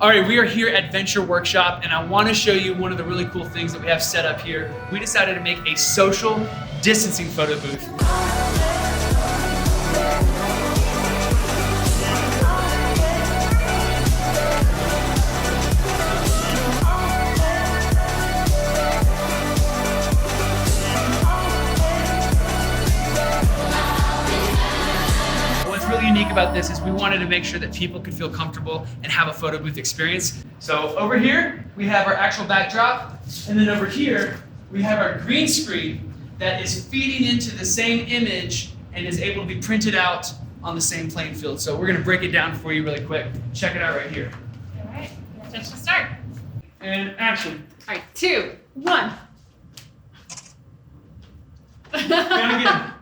All right, we are here at Venture Workshop, and I want to show you one of the really cool things that we have set up here. We decided to make a social distancing photo booth. What's really unique about this is we wanted to make sure that people could feel comfortable and have a photo booth experience. So over here, we have our actual backdrop, and then over here, we have our green screen that is feeding into the same image and is able to be printed out on the same playing field. So we're gonna break it down for you really quick. Check it out right here. All right, let's just start. And action. All right, 2, 1. Down again.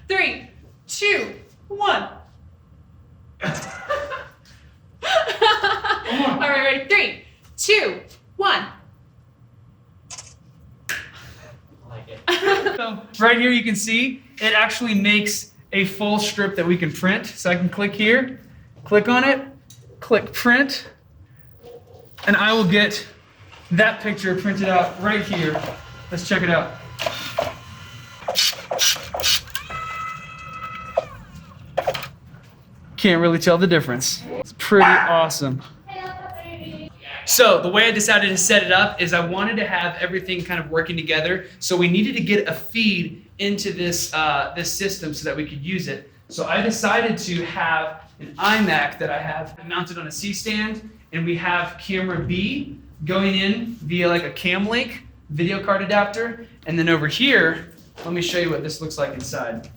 3, 2, 1. All right, ready? 3, 2, 1. So right here you can see it actually makes a full strip that we can print. So I can click here, click on it, click print, and I will get that picture printed out right here. Let's check it out. Can't really tell the difference. It's pretty awesome. So the way I decided to set it up is I wanted to have everything kind of working together. So we needed to get a feed into this, this system so that we could use it. So I decided to have an iMac that I have mounted on a C-stand, and we have camera B going in via like a CamLink video card adapter. And then over here, let me show you what this looks like inside.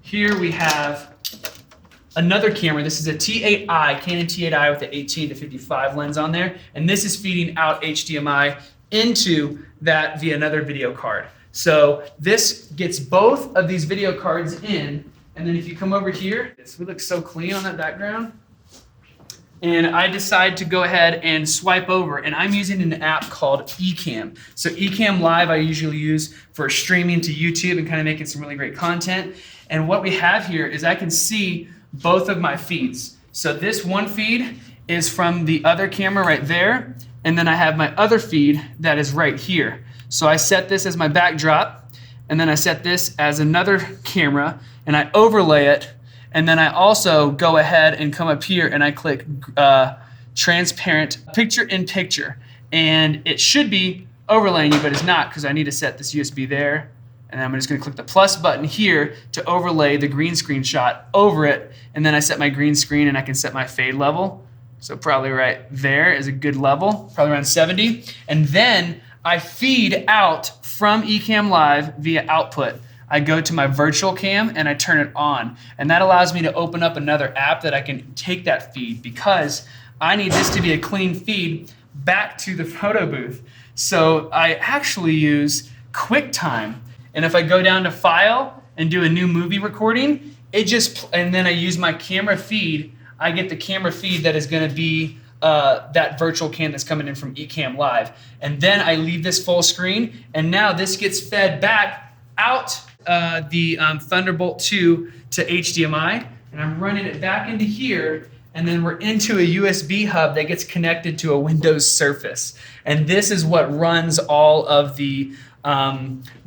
Here we have another camera. This is a T8i, Canon T8i with the 18 to 55 lens on there. And this is feeding out HDMI into that via another video card. So this gets both of these video cards in. And then if you come over here, we look so clean on that background. And I decide to go ahead and swipe over, and I'm using an app called Ecamm. So Ecamm Live I usually use for streaming to YouTube and kind of making some really great content. And what we have here is I can see both of my feeds. So this one feed is from the other camera right there, and then I have my other feed that is right here. So I set this as my backdrop, and then I set this as another camera, and I overlay it, and then I also go ahead and come up here and I click transparent picture in picture, and it should be overlaying you, but it's not, because I need to set this USB there. And I'm just going to click the plus button here to overlay the green screen shot over it. And then I set my green screen, and I can set my fade level. So probably right there is a good level, probably around 70. And then I feed out from Ecamm Live via output. I go to my virtual cam and I turn it on. And that allows me to open up another app that I can take that feed, because I need this to be a clean feed back to the photo booth. So I actually use QuickTime. And if I go down to File and do a new movie recording, and then I use my camera feed, I get the camera feed that is going to be that virtual cam that's coming in from Ecamm Live. And then I leave this full screen, and now this gets fed back out the Thunderbolt 2 to HDMI, and I'm running it back into here, and then we're into a USB hub that gets connected to a Windows Surface. And this is what runs all of the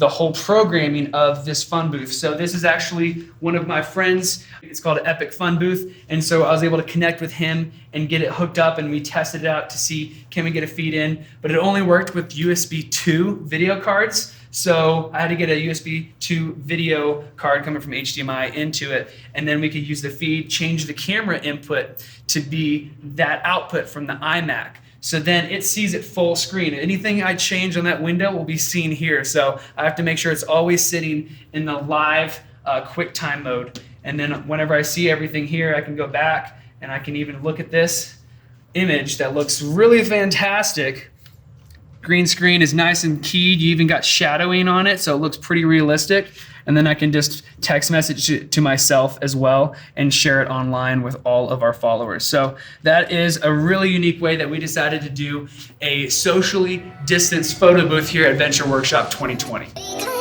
whole programming of this fun booth. So this is actually one of my friends. It's called Epic Fun Booth. And so I was able to connect with him and get it hooked up, and we tested it out to see, can we get a feed in? But it only worked with USB 2 video cards. So I had to get a USB 2 video card coming from HDMI into it. And then we could use the feed, change the camera input to be that output from the iMac. So then it sees it full screen. Anything I change on that window will be seen here. So I have to make sure it's always sitting in the live QuickTime mode. And then whenever I see everything here, I can go back and I can even look at this image that looks really fantastic. Green screen is nice and keyed. You even got shadowing on it, so it looks pretty realistic. And then I can just text message it to myself as well and share it online with all of our followers. So that is a really unique way that we decided to do a socially distanced photo booth here at Venture Workshop 2020.